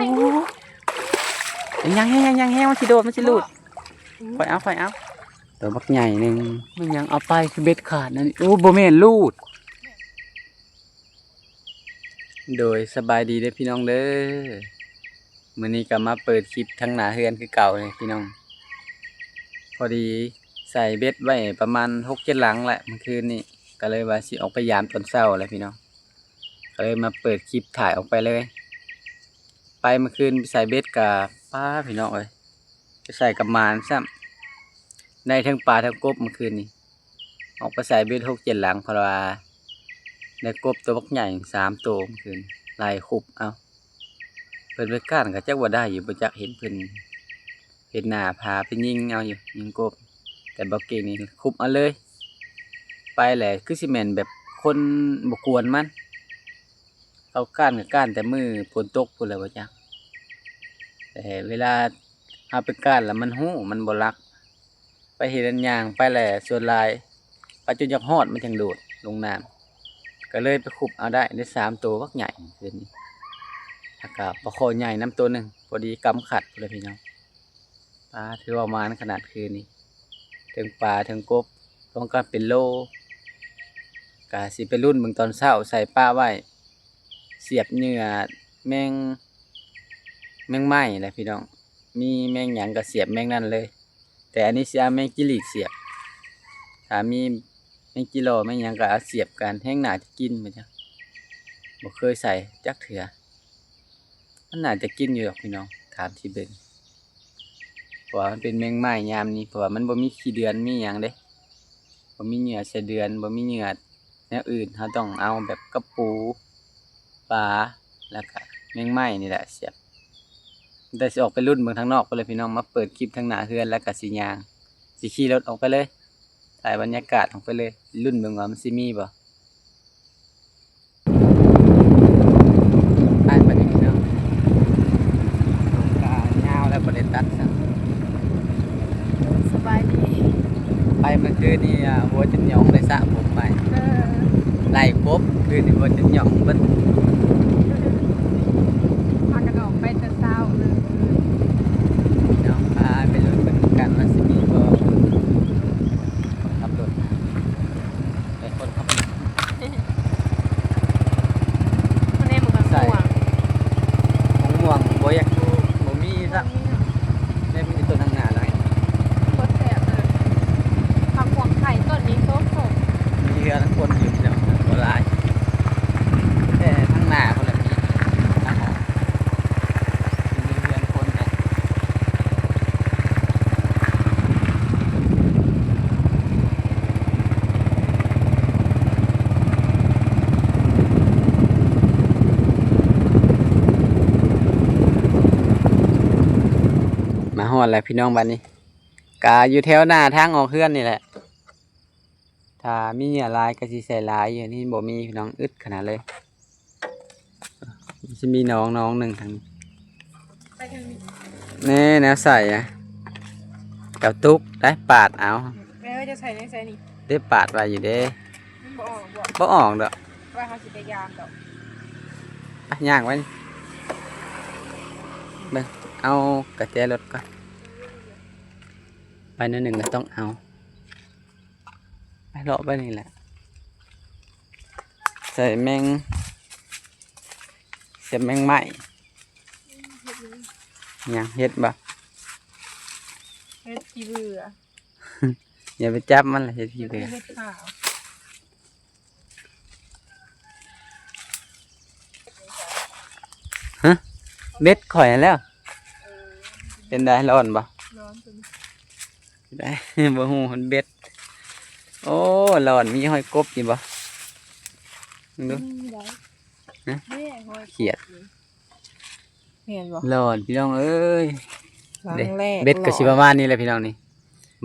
ยังมันสิโดดมันสิหลุดค่อยเอาตัวบักใหญ่นึงมันยังเอาไปคือเบ็ดขาดนั่นโอ้บ่แม่นลูดโดยสบายดีเด้อพี่น้องเด้อมื้อนี้ก็มาเปิดคลิปทั้งหน้าเฮือนคือเก่าเลยพี่น้องพอดีใส่เบ็ดไว้ประมาณ 6-7 หลังแหละเมื่อคืนนี้ก็เลยว่าสิออกไปยามตอนเช้าแหละพี่น้องก็เลยมาเปิดคลิปถ่ายออกไปเลยไปเมื่อคืนใส่เบ็ดกับป้าพี่น้องเอ้ยไปใส่กับมารซ้ำได้ทั้งปลาทั้งกบเมื่อคืนนี้ออกไปใส่เบ็ด6-7 หลังเพราะว่าได้กบตัวบักใหญ่3 ตัวเมื่อคืนลายคุบเอาเพิ่นไปก้านก็จักว่าได้อยู่บ่จักเห็นเพิ่นเห็นหน้าพาไปยิงเอาอยู่ยิงกบแต่บ่เก่งนี่คุบเอาเลยไปแหละคือสิแม่นแบบคนบ่กวนมันเอาก้านกับก้านแต่มือฝนตกพุ่นแหละบ่จักแต่เวลาเอาไปก้านแล้วมันหู้มันบ่รักไปเฮ็ดอันย่างไปแหละส่วนหลายไปจนอยากฮอดมันจังโดดลงน้ำก็เลยไปคุบเอาได้3 ตัวบักใหญ่คืนนี้แล้วก็ปลาคอใหญ่น้ำตัวหนึ่งพอดีกำขัดเลยพี่น้องปลาถือว่ามาขนาดคืนนี้ถึงปลาถึงกบต้องการเป็นโลกะสิไปรุ่นเบิ่งตอนเช้าใส่ป้าไว้เสียบเหยื่อแมงไม้แหละพี่น้องมีแมงหยังก็เสียบแมงนั่นเลยแต่อันนี้สิเอาแมงจิลีกเสียบถ้ามีแมงจิโลแมงหยังก็เอาเสียบกันแห้งหนาจะกินมั้ยจ๊ะบ่เคยใส่จักเถื่อมันน่าจะกินอยู่หรอกพี่น้องถามที่เบิ่งเพราะว่ามันเป็นแมงไม้ยามนี้เพราะว่ามันบ่มีขี้เดือนมีหยังเด้บ่มีเหยื่อใส่เดือนบ่มีเหยื่อแนวอื่นเราต้องเอาแบบกระปูปลาแล้วก็แมงไม้นี่แหละเสียบแต่สิออกไปรุ่นเมืองทางนอกไปเลยพี่น้องมาเปิดคลิปทางหน้าเฮือนแล้วก็สิย่างสิขี่รถออกไปเลยถ่ายบรรยากาศออกไปเลยรุ่นเมืองว่ามันสิมีบ่ไปไปนี่พี่น้องกายาวแล้วบ่ได้ตัดซะสบายดีไปเมื่อคืนนี่หัวจนหยองเลยสระผมไปไล่กบคืนนี่หัวจนหยองเบิดพากันออกไปแต่เช้าเลย น้องพาไปลุ้นเหมือนกันว่าสิมีบ่ขับรถไปคนขับรถ คนนี้มันก็ม่วง ของม่วงบ่อยากดูบ่มีซะได้มีแต่ต้นทางหน้าหลาย โคตรแซ่บเลยผักหวงไข่ต้นนี้โคตรสด มีเรือทั้งคนอยู่เดี๋ยวบ่หลายแต่ทางหน้าพุ่นแหละมีทางออกมีเรือคนน่ะมาฮอดแล้วพี่น้องบัดนี้กะอยู่แถวหน้าทางออกเฮือนนี่แหละถ้ามีเหยื่อหลายก็สิใส่หลายอยู่นี่บ่มีพี่น้องอึดขนาดเลยสิมีน้องหนึ่งทางนี้ ไปทางนี้ นี่แนวใส่อะกับตุ๊กได้ปาดเอา แม่ก็จะใส่ในใส่นี่ ได้ปาดไว้อยู่เด้ มันบ่ออกบ่ บ่ออกดอก ว่าเขาสิไปยามดอก อ่ะย่างไว้นี่เบิ่งเอากระแจรถก่อนไปนิดหนึ่งก็ต้องเอาไปเลาะไปนี่แหละใส่แมงเสียบแมงไม้ย่างเฮ็ดบ่ เฮ็ดขี้เบื่อ อย่าไปจับมันเลยเฮ็ดพี่เด้อ เฮ็ดขาว เบ็ดข่อยนั่นแล้วเป็นได้ร้อนบ่ ร้อนจน ได้ บ่ฮู้มันเบ็ดโอ้ร้อนมีหอยกบนี่บ่มึงดู ได้ ฮะ แม่หอย เขียด เห็นบ่ ร้อนพี่น้องเอ้ย ครั้ง เด้ แรก เบ็ดก็สิประมาณนี้แหละพี่น้องนี่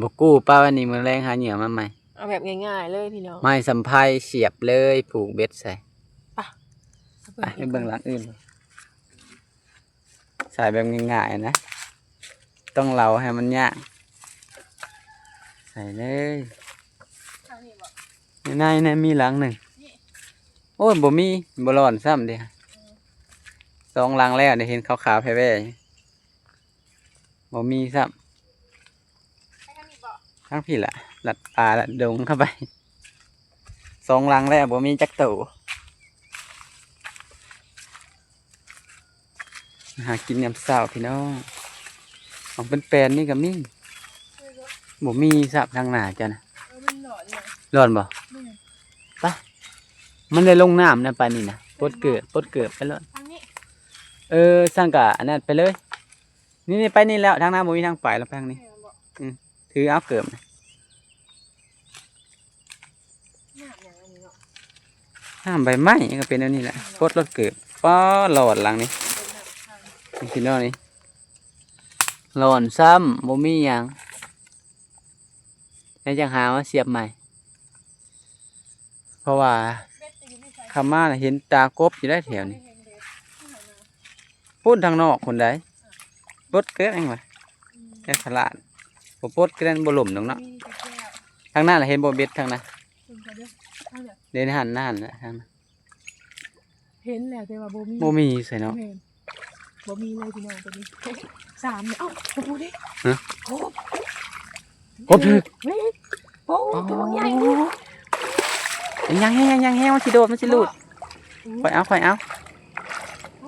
บ่กู้ป้าวันนี้มื้อแรงหาเหยื่อมาใหม่ เอาแบบง่ายๆเลยพี่น้อง ไม้สำไพรเสียบเลยผูกเบ็ดใส่ ไป ไปไปเบิ่งหลังอื่นใส่แบบง่ายๆนะต้องเล่าให้มันยากใส่เลย ทางนี้บ่ ในมีหลังหนึ่งโอ้ยบ่มีบ่ร้อนซ้ำเด้อ 2 หลังแล้วได้เห็นขาวๆแผ่ๆบ่มีซ้ำ ไปทางนี้บ่ ทั้งพี่ละลัดป่าลัดดงเข้าไป2 หลังแล้วบ่มีจักตู่หากินยามเช้าพี่น้องของเป็นแปลนนี่ก็มีบ่มีซับทางหน้าจ้ะนะ มันหลอนเลย ร้อนบ่ นี่ ไปมันได้ลงน้ำนะปานนี้นะปดเกิดไปแล้ว ทางนี้ สร้างกะอันนั้นไปเลย นี่ไปนี่แล้วทางหน้าบ่มีทางไปแล้วไปทางนี้ แม่บอก ถือเอาเกิบนะ หน้าอย่างนี้เนาะ ห้ามใบไม้ก็เป็นอันนี้แหละปดรถเกิบป้อหลอดหลังนี้ เป็นหน้าทาง นี่พี่น้องนี่หลอนซ้ำบ่มีหยังแล้วจังหาว่าเสียบใหม่ เพราะว่า เบ็ดจะอยู่ไม่ใช่ คำมาน่ะเห็นตากบอยู่ได้แถวนี้ เห็นเบ็ดที่ไหนมา พูดทางนอกคนใดปดเกิดเองวะแค่ขลาดบ่ปดก็ได้บ่หล่มดอกเนาะ มีแต่แก้ว ทางนั้นน่ะเห็นบ่เบ็ดทางนั้น คุณก็เด้อเอาเนี่ย เดินหันหน้าหันน่ะทางนั้น เห็นแล้วแต่ว่าบ่มี บ่มีใส่เนาะ แม่นบ่มีเลยพี่น้องตัวนี้สามเนี่ยเอ้าบ่พูดดิ ฮะ โอ้ กบถึก เฮ้ยโอ้ตัวใหญ่ ยังมันสิโดดมันสิหลุดค่อยเอา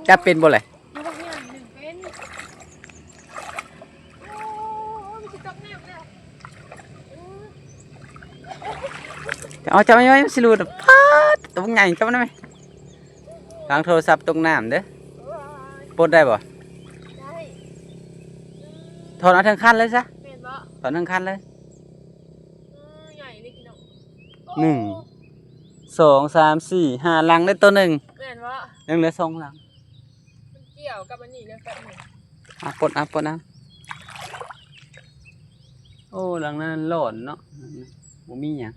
จับเป็นบ่เลย ตัวใหญ่หนึ่งเป็นโอ้มันจะตกน้ำแล้ว จับมันไว้มันสิหลุดพาดตัวใหญ่จับมันได้ไหมล้างโทรศัพท์ตกน้ำเด้อปลดได้บ่ ได้ ถอดเอาทั้งคันเลยซะ เป็นบ่ ถอดทั้งคันเลย ใหญ่เลยพี่น้อง หนึ่ง 2 3 4 5ลังได้ตัวหนึ่ง เป็นบ่ ยังเหลือ2ลัง มันเกี่ยวกับอันนี้เลยครับนี่ ปลดเอาโอ้หลังนั้นโหลดเนาะบ่มีหยัง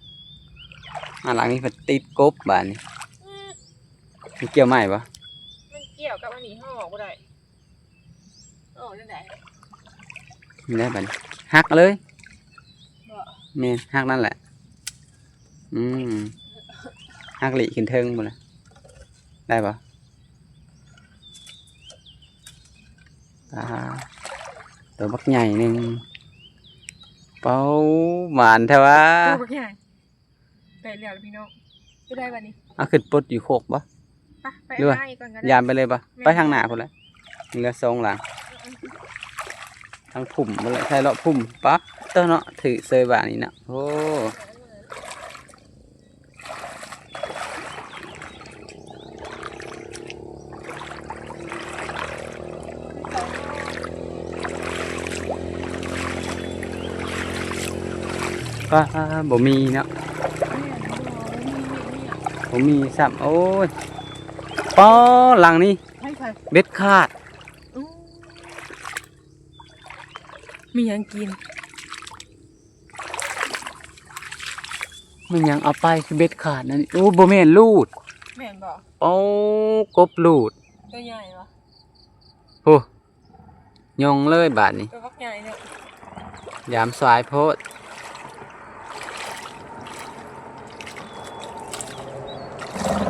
หลังนี้เพิ่นติดกบบาดนี้ อืม มันเกี่ยวไหมบ่ มันเกี่ยวกับอันนี้ห้องออกบ่ได้ออกได้ไหน มีได้บัดนี้หักเลย บ่ แม่นหักนั่นแหละหักหลีขึ้นเทิงหมดเลยได้ปะตัวบักใหญ่หนึ่งเป้าหมานแท้วะ ตัวใหญ่ได้แล้วพี่น้องจะได้บัดนี้ เอาขึ้นปลดอยู่โคกปะ ไป หรือว่า ไล่ก่อนก็ได้ ยามไปเลยปะไปทางหน้าพุ่นเลยเหลือ2หลังทางพุ่มหมดเลยใช่เลาะพุ่มปะเต้าเนาะถือเซยบานี่นะโอ้ป้าบ่มีเนาะ ผมมีซ้ำโอ้ยป้อหลังนี้ ให้ใคร เบ็ดขาด มียังกิน มันยังเอาไปคือเบ็ดขาดนั่นนี่โอ้บ่แม่นลูด แม่นบ่ โอ้กบลูด ตัวใหญ่ปะ โอ้ยองเลยบาดนี้ ตัวบักใหญ่เนี่ย ยามสายโพด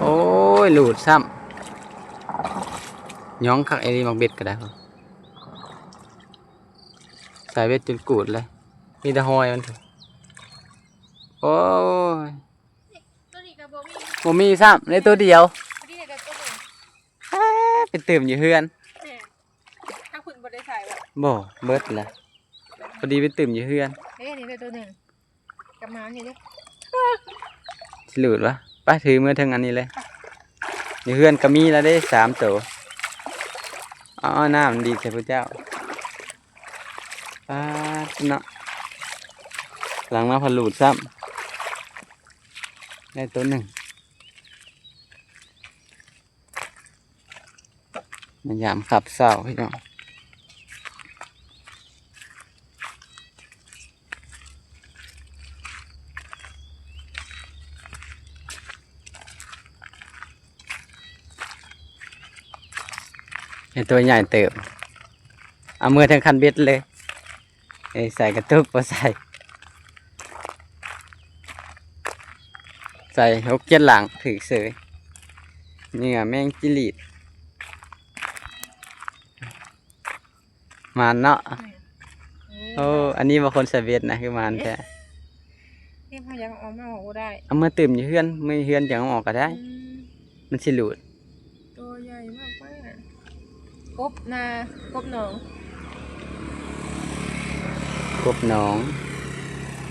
โอ้ยลูดซ้ำยองคักไอ้นี่มักเบ็ดก็ได้ครับใส่เบ็ดจนกูดเลยมีแต่หอยมันเถอะโอ้ย ตัวนี้กับบ่มี บ่มีซ้ำในตัวเดียว ตัวนี้กับตัวหนึ่ง เป็นตื่มอยู่เฮือน แม่ถ้าคุณบ่ได้ใส่แบบ บ่เบิดละพอดีเป็นตื่มอยู่เฮือน เฮ้ยนี่ได้ตัวหนึ่งกับม้าเนี่ยเด้ สิหลุดวะไปถือมือถึงอันนี้เลยอยู่เฮือนก็มีแล้วได้3ตัวอ๋อน้ำดีใช่พระเจ้าป้าดเนาะหลังมาพอหลุดซ้ำได้ตัวหนึ่งมันยามขับเศร้าพี่น้องเป็นตัวใหญ่เติบเอามือทางคันเบ็ดเลยใส่กระตุกมาใส่6 7หลังถือเสยนี่ไงแมงจิลีด มานเนาะ นี่ โอ้อันนี้บ่คนใส่เบ็ดนะคือมานแท้ นี่พายังออกมาออกบ่ได้ เอามาตื่มอยู่เฮือนมื้อเฮือนจังเอาออกก็ได้ อืม มันสิหลุด ตัวใหญ่มากกบนากบหนอง กบหนอง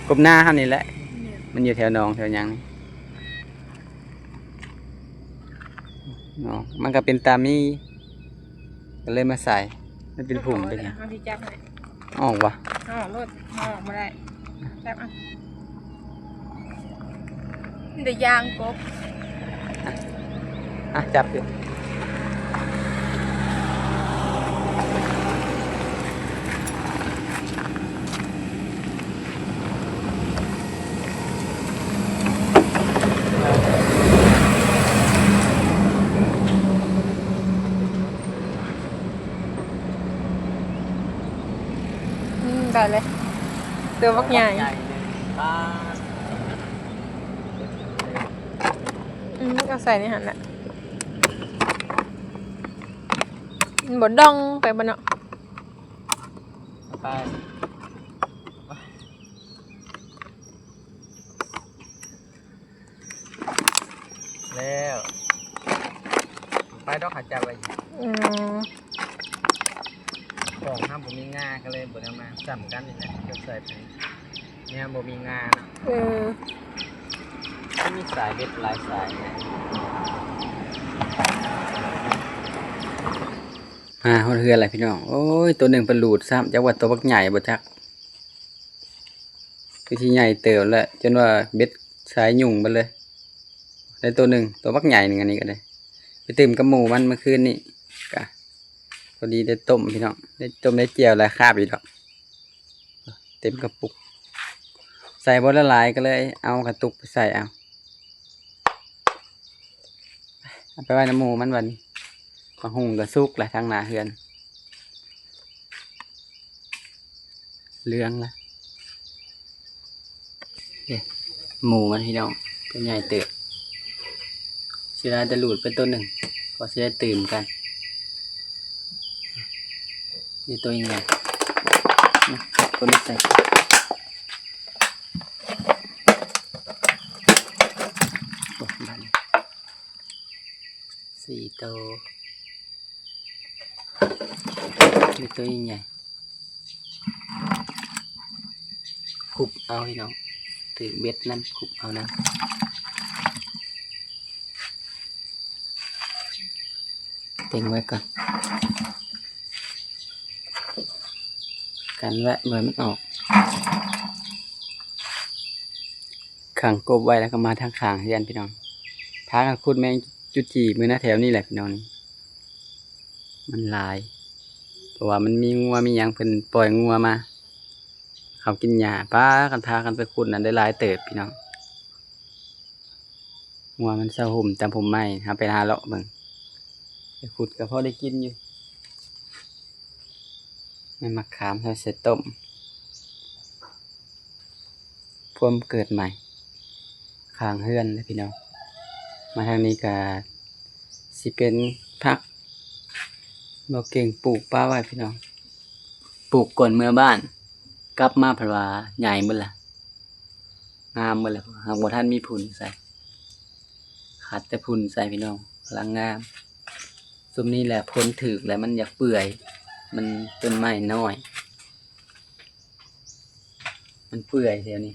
กบหน้าเฮานี่แหละ เนี่ย มันอยู่แถวหนองแถวหยังนี่หนองมันก็เป็นตามนี้ก็เลยมาใส่ มันเป็นผุ่มเป็นหยัง เอาที่จับให้ ออกวะ เอาออกรถเอาออกมาได้จับอ่ะนี่แต่ยางกบ อ่ะจับอยู่ได้เลยตัวบักใหญ่ ปลา ก็ใส่ในหันแหละมันบดดองไปบนเนาะ ปลาแล้วไปดอกหาจับไว้ อืม ของห้ามบ่มีงาก็เลยบ่ได้เอามาซ้ำกันนี่แหละเก็บใส่ไปเนี่ยบ่มีงานะ เออ มันมีสายเบ็ดหลายสายนะฮอดเฮือนอะไรพี่น้องโอ้ยตัวหนึ่งเป็นหลูดซ้ำจักว่าตัวบักใหญ่บ่จักคือที่ใหญ่เติบแล้วจนว่าเบ็ดสายยุ่งไปเลยได้ตัวหนึ่งตัวบักใหญ่หนึ่งอันนี้ก็ได้ไปตื่มกับหมูมันเมื่อคืนนี่กะพอดีได้ต้มพี่น้องได้ต้มได้เจียวแล้วคาบอีกดอกเต็มกระปุกใส่บดละลายก็เลยเอากระตุกไปใส่เอาไปไว้น้ำหมูมันวันมาหุงกับซุกแหละทางหน้าเฮือนเลี้ยงละหมูมันพี่น้องตัวใหญ่เติบสิได้จะหลุดไปตัวหนึ่งก็จะได้ตื่นกันนี่ตัวยังไงตัวนี้ใส่โอ้บ้านสี่ตัวนี่ตัวยังไงคุบเอาพี่น้องถือเบ็ดนั่นคุบเอานะเต็งไว้ก่อนกันแวะเมื่อมันออกขังกบไว้แล้วก็มาทางขางเฮียนพี่น้องพากันขุดแมงจุจีมือหน้าแถวนี่แหละพี่น้องนี่มันหลายเพราะว่ามันมีงัวมีหยังเพิ่นปล่อยงัวมาเขากินหญ้าป้ากันพากันไปขุดนั่นได้หลายเติบพี่น้องงัวมันเศร้าห่มจำผมไม่ครับไปหาเลาะเบิ่งไปขุดก็พอได้กินอยู่ไม่มะขามใส่ต้มพวมเกิดใหม่ข้างเฮือนเลยพี่น้องมาทางนี้ก็สิเป็นผักเราเก่งปลูกป้าไว้พี่น้องปลูกก่อนเมื่อบ้านกลับมาเพราะว่าใหญ่หมดละงามหมดเลยหากบ่ท่านมีผุนใส่ขาดแต่ผุนใส่พี่น้องพลังงามซุมนี้แหละพ้นถึกแล้วมันอยากเปื่อยมันต้นไม้น้อย มันเปื่อยเดี๋ยวนี้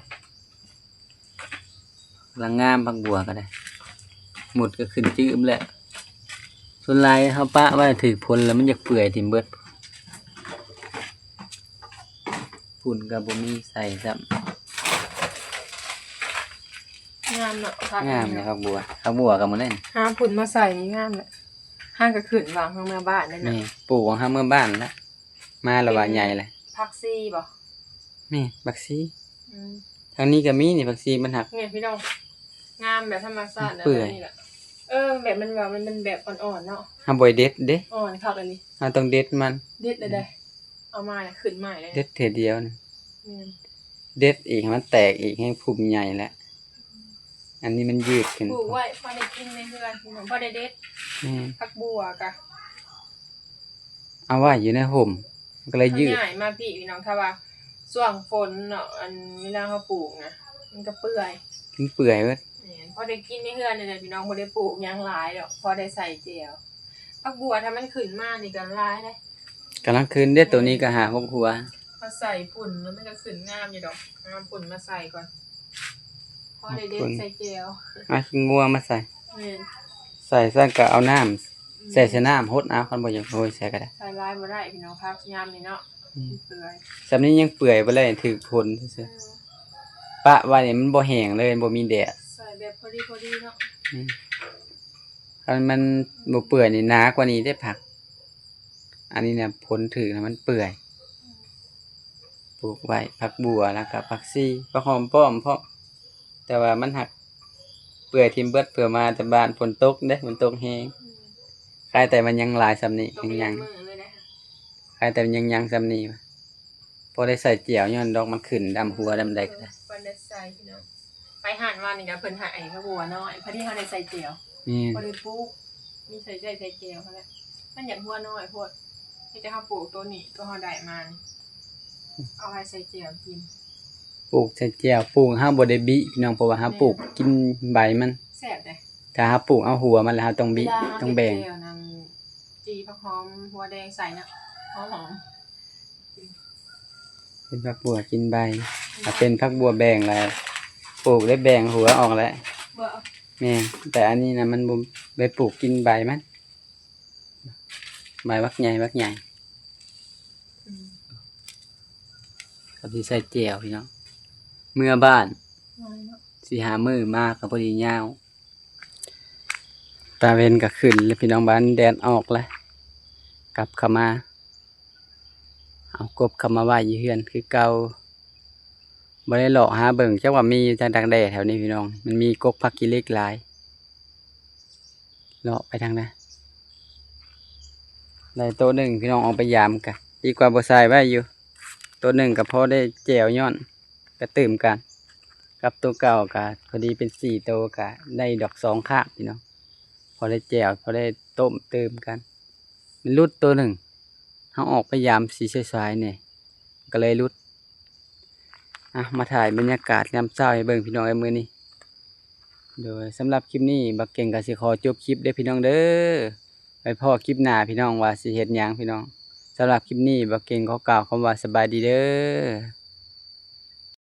พลังงามบางบัวก็ได้หมดก็ขึ้นจื้มแล้วส่วนลายเขาปะว่าถือพลแล้วมันอยากเปื่อยทิมเบิดฝุ่นกับบ่มีใส่ซ้ งามเนาะ ำงามเลยครับบัวครับบัวกับมันเล่น ห้าผุนมาใส่นี่งามเลยห้างกระขืนวางข้างหน้าบ้านเลย นี่ นะ ปลูกของห้าเมื่อบ้านแล้วมาและว่าใหญ่เลย พักซี่บ่ นี่บักซี อืม ทางนี้ก็มีนี่บักซีมันหัก เนี่ยพี่น้องงามแบบธรรมชาตินะ เปื่อย นี่แหละแบบมันแบบมันเป็นแบบอ่อนๆเนาะ ห้าบ่อยเด็ดเด้ อ่อนครับอันนี้ ห้าต้องเด็ดมัน เด็ดเลยได้เอามาเนี่ยขึ้นใหม่เลย เด็ดเทอเดียวนะ อืม เด็ดอีกให้มันแตกอีกให้ภูมิใหญ่แล้วอันนี้มันยืดขึ้น ปลูกไว้พอได้กินในเฮือนพี่น้องพอได้เด็ด นี่ ผักบัวกะ เอาไว้อยู่ในห่ม มันก็เลยยืด ง่ายมาพี่น้องถ้าว่าช่วงฝนเนาะอันเวลาเขาปลูกนะมันก็เปื่อย มันเปื่อยเบิด พอได้กินในเฮือนนี่แหละพี่น้องบ่ได้ปลูกหยังหลายดอกพอได้ใส่แจ่วผักบัวถ้ามันขึ้นมานี่ก็หลายเด้ กำลังคืนเด้อตัวนี้ก็หา6หัว พอใส่ฝุ่นแล้วมันก็ขึ้นงามอยู่ดอกเอาฝุ่นมาใส่ก่อนพอได้เด็ดใส่แจ่ว เอาขี้งัวมาใส่ แม่น ใส่ซะก็เอาน้ำใส่น้ำหดเอาคันบ่อยากโรยใส่ก็ได้ ใส่ลายบ่ได้พี่น้องพักยามนี่เนาะเปื่อย สำนี้ยังเปื่อยบ่เลยถึกฝนซื่อๆปะไว้นี่มันบ่แห้งเลยบ่มีแดด ใส่แบบพอดีเนาะ คันมันบ่เปื่อยนี่หนากว่านี้ได้ผัก อันนี้เนี่ยผลถึกนะมันเปื่อยปลูกไว้ผักบัวแล้วก็ผักซี่ผักหอมป้อมพร้อมแต่ว่ามันหักเปื่อยทิ่มเบิดเพื่อมาแต่บ้านฝนตกเด้ฝนตกแฮงคายแต่มันยังหลายซำนี้ ต้อง ยัง มือเลยนะ คายแต่มันยังซำนี้พอได้ใส่เจียวย้อนดอกมันขึ้นดำหัวดำใดก็ได้ ปันได้ใส่พี่น้องไปหั่นว่านี่ก็เพิ่นหาไอ้ผักบัวน้อยพอดีเฮาได้ใส่แจ่ว นี่ บ่ได้ปลูกมีใส่แจ่วเท่านั้นมันอยากหัวน้อยโพดที่จะเฮาปลูกตัวนี้ตัวเฮาได้มานี่เอาไว้ใส่แจ่วกิน ปลูกใส่เจียวปลูกห้าบ่ได้บิพี่น้องเพราะว่าห้าปลูกกินใบมัน แซ่บเด้ ถ้าห้าปลูกเอาหัวมันแล้วห้าต้องบิต้องแบ่ง เวลาเฮ็ดแจ่วนั้นจีผักหอมหัวแดงใส่นะหอม เป็นผักบัวกินใบถ้าเป็นผักบัวแบ่งแล้วปลูกได้แบ่งหัวออกแล้ว บ่ แม่นแต่อันนี้นะมันบ่ได้ปลูกกินใบมันใบวักใหญ่ก็สิใส่เจียวพี่น้องเมื่อบ้าน น้อยเนาะ สิหามื้อมาก็พอดียาวตาเวนก็ขึ้นแล้วพี่น้องบ้านแดดออกแล้วกลับเข้ามาเอากบเข้ามาไว้อยู่เฮือนคือเก่าบ่ได้เลาะหาเบิ่งจักว่ามีทางดักแด้แถวนี้พี่น้องมันมีกกผักกิเหล็กหลายเลาะไปทางนั้นได้โต๊ะหนึ่งพี่น้องเอาไปยามกะดีกว่าบ่ใส่ไว้อยู่โต๊ะหนึ่งก็พอได้แจ่วย้อนก็ตื่มกัน กับตัวเก่าก็พอดีเป็น4ตัวก็ได้ดอก2คาบพี่น้องพอได้แจ่วพอได้ต้มเติมกันมันรุดตัวหนึ่งเขาออกไปยามสีสายๆเนี่ยก็เลยรุดมาถ่ายบรรยากาศยามเช้าให้เบิ่งพี่น้องไอ้มื้อนี้โดยสำหรับคลิปนี้บักเก่งก็สิขอจบคลิปเด้อพี่น้องเด้อไปพ่อคลิปหน้าพี่น้องว่าสิเฮ็ดหยังพี่น้องสำหรับคลิปนี้บักเก่งขอกล่าวคำว่าสบายดีเด้อ